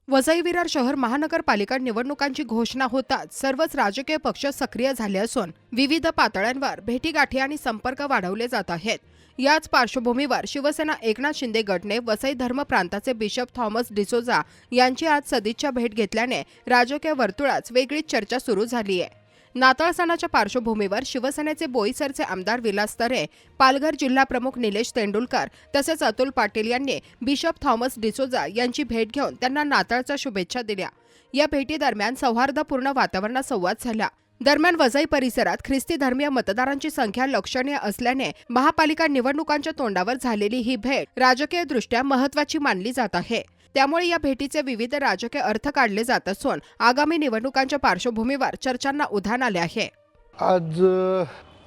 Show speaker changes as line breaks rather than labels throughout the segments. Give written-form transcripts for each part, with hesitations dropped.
वसई विरार शहर महानगरपालिका निवडणुकांची घोषणा होताच सर्वच राजकीय पक्ष सक्रिय झाले असून विविध पातळ्यांवर भेटीगाठी आणि संपर्क वाढवले जात आहेत। याच पार्श्वभूमीवर शिवसेना एकनाथ शिंदे गटने वसई धर्म प्रांताचे बिशप थॉमस डिसोजा यांची आज सदिच्छा भेट घेतल्याने राजकीय वर्तुळात वेगळीच चर्चा सुरू झाली आहे। नाताळ सणाच्या पार्श्वभूमीवर शिवसेनेचे बोईसरचे आमदार विलास तरे, पालघर जिल्हा प्रमुख निलेश तेंडुलकर तसेच अतुल पाटील यांनी बिशप थॉमस डिसोजा यांची भेट घेऊन त्यांना नाताळच्या शुभेच्छा दिल्या। या भेटीदरम्यान सौहार्दपूर्ण वातावरणात संवाद झाला। दरम्यान वसई परिसरात ख्रिस्ती धर्मीय मतदारांची संख्या लक्षणीय असल्याने महापालिका निवडणुकांच्या तोंडावर झालेली ही भेट राजकीयदृष्ट्या महत्त्वाची मानली जात आहे। त्यामुळे या भेटीचे विविध राजकीय अर्थ काढले जात असून आगामी निवडणुकांच्या पार्श्वभूमीवर चर्चांना उधाण आले आहे।
आज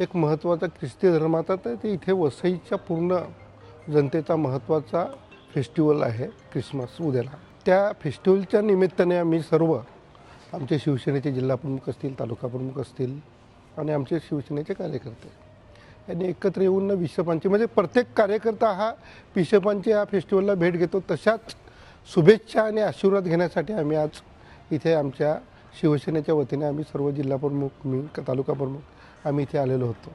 एक महत्त्वाचा ख्रिस्ती धर्माचा ते इथे वसईच्या पूर्ण जनतेचा महत्त्वाचा फेस्टिवल आहे ख्रिसमस उद्याला। त्या फेस्टिवलच्या निमित्ताने आम्ही सर्व आमचे शिवसेनेचे जिल्हा प्रमुख असतील, तालुका प्रमुख असतील आणि आमचे शिवसेनेचे कार्यकर्ते यांनी एकत्र येऊन बिशपांची म्हणजे प्रत्येक कार्यकर्ता हा बिशपांची या फेस्टिवलला भेट घेतो, तशाच शुभेच्छा आणि आशीर्वाद घेण्यासाठी आम्ही आज इथे आमच्या शिवसेनेच्या वतीने आम्ही सर्व जिल्हा प्रमुख, मी तालुका प्रमुख आम्ही इथे आलेलो होतो।